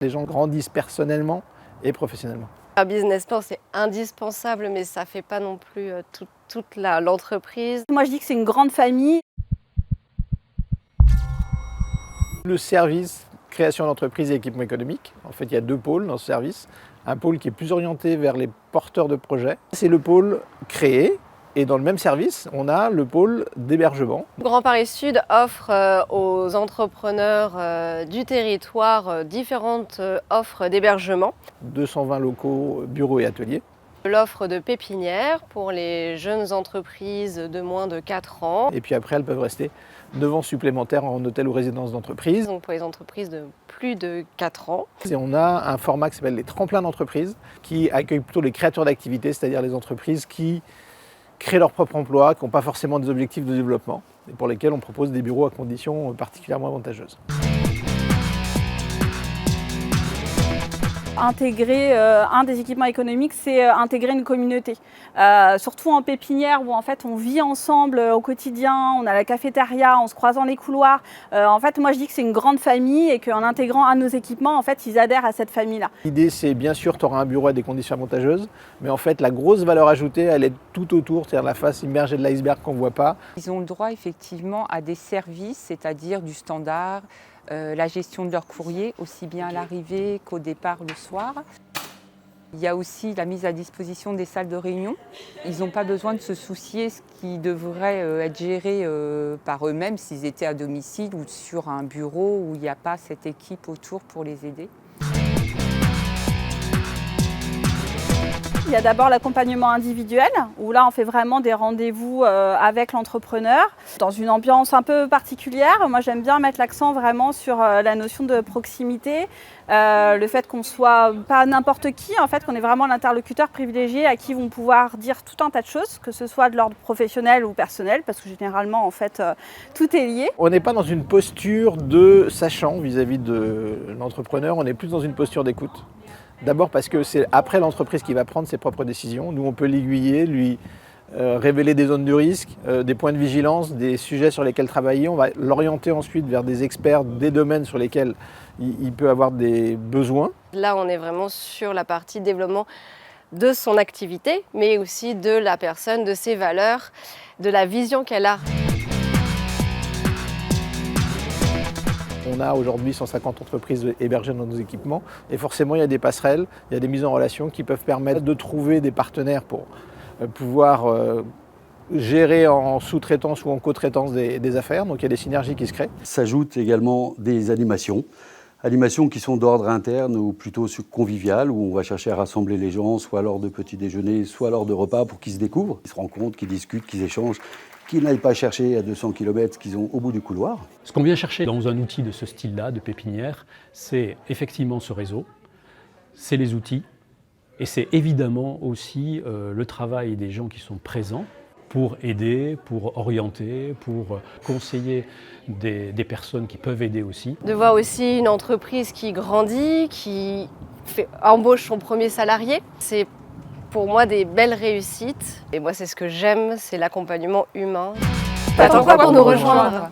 Les gens grandissent personnellement et professionnellement. Un business plan, c'est indispensable, mais ça ne fait pas non plus toute l'entreprise. Moi, je dis que c'est une grande famille. Le service création d'entreprise et équipement économique, en fait, il y a deux pôles dans ce service. Un pôle qui est plus orienté vers les porteurs de projets. C'est le pôle créé. Et dans le même service, on a le pôle d'hébergement. Grand Paris Sud offre aux entrepreneurs du territoire différentes offres d'hébergement. 220 locaux, bureaux et ateliers. L'offre de pépinière pour les jeunes entreprises de moins de 4 ans. Et puis après, elles peuvent rester 9 ans supplémentaires en hôtel ou résidence d'entreprise. Donc pour les entreprises de plus de 4 ans. Et on a un format qui s'appelle les tremplins d'entreprise, qui accueille plutôt les créateurs d'activités, c'est-à-dire les entreprises qui créent leur propre emploi, qui n'ont pas forcément des objectifs de développement, et pour lesquels on propose des bureaux à conditions particulièrement avantageuses. Intégrer un des équipements économiques, c'est intégrer une communauté. Surtout en pépinière où en fait on vit ensemble au quotidien, on a la cafétéria, on se croise dans les couloirs. En fait, moi je dis que c'est une grande famille et qu'en intégrant un de nos équipements, en fait, ils adhèrent à cette famille-là. L'idée, c'est bien sûr, tu auras un bureau à des conditions avantageuses, mais en fait, la grosse valeur ajoutée, elle est tout autour, c'est-à-dire la face immergée de l'iceberg qu'on ne voit pas. Ils ont le droit effectivement à des services, c'est-à-dire du standard, la gestion de leur courrier, aussi bien à l'arrivée qu'au départ le soir. Il y a aussi la mise à disposition des salles de réunion. Ils n'ont pas besoin de se soucier ce qui devrait être géré par eux-mêmes s'ils étaient à domicile ou sur un bureau où il n'y a pas cette équipe autour pour les aider. Il y a d'abord l'accompagnement individuel, où là on fait vraiment des rendez-vous avec l'entrepreneur, dans une ambiance un peu particulière. Moi j'aime bien mettre l'accent vraiment sur la notion de proximité, le fait qu'on soit pas n'importe qui, en fait, qu'on est vraiment l'interlocuteur privilégié à qui vont pouvoir dire tout un tas de choses, que ce soit de l'ordre professionnel ou personnel, parce que généralement en fait tout est lié. On n'est pas dans une posture de sachant vis-à-vis de l'entrepreneur, on est plus dans une posture d'écoute. D'abord parce que c'est après l'entreprise qui va prendre ses propres décisions. Nous, on peut l'aiguiller, lui révéler des zones de risque, des points de vigilance, des sujets sur lesquels travailler. On va l'orienter ensuite vers des experts des domaines sur lesquels il peut avoir des besoins. Là, on est vraiment sur la partie développement de son activité, mais aussi de la personne, de ses valeurs, de la vision qu'elle a. On a aujourd'hui 150 entreprises hébergées dans nos équipements et forcément il y a des passerelles, il y a des mises en relation qui peuvent permettre de trouver des partenaires pour pouvoir gérer en sous-traitance ou en co-traitance des affaires. Donc il y a des synergies qui se créent. S'ajoutent également des animations qui sont d'ordre interne ou plutôt convivial, où on va chercher à rassembler les gens, soit lors de petits déjeuners, soit lors de repas pour qu'ils se découvrent, qu'ils se rencontrent, qu'ils discutent, qu'ils échangent, qu'ils n'aillent pas chercher à 200 km ce qu'ils ont au bout du couloir. Ce qu'on vient chercher dans un outil de ce style-là, de pépinière, c'est effectivement ce réseau, c'est les outils et c'est évidemment aussi le travail des gens qui sont présents pour aider, pour orienter, pour conseiller des personnes qui peuvent aider aussi. De voir aussi une entreprise qui grandit, qui embauche son premier salarié, c'est pour moi des belles réussites. Et moi, c'est ce que j'aime, c'est l'accompagnement humain. T'attends quoi pour nous rejoindre ?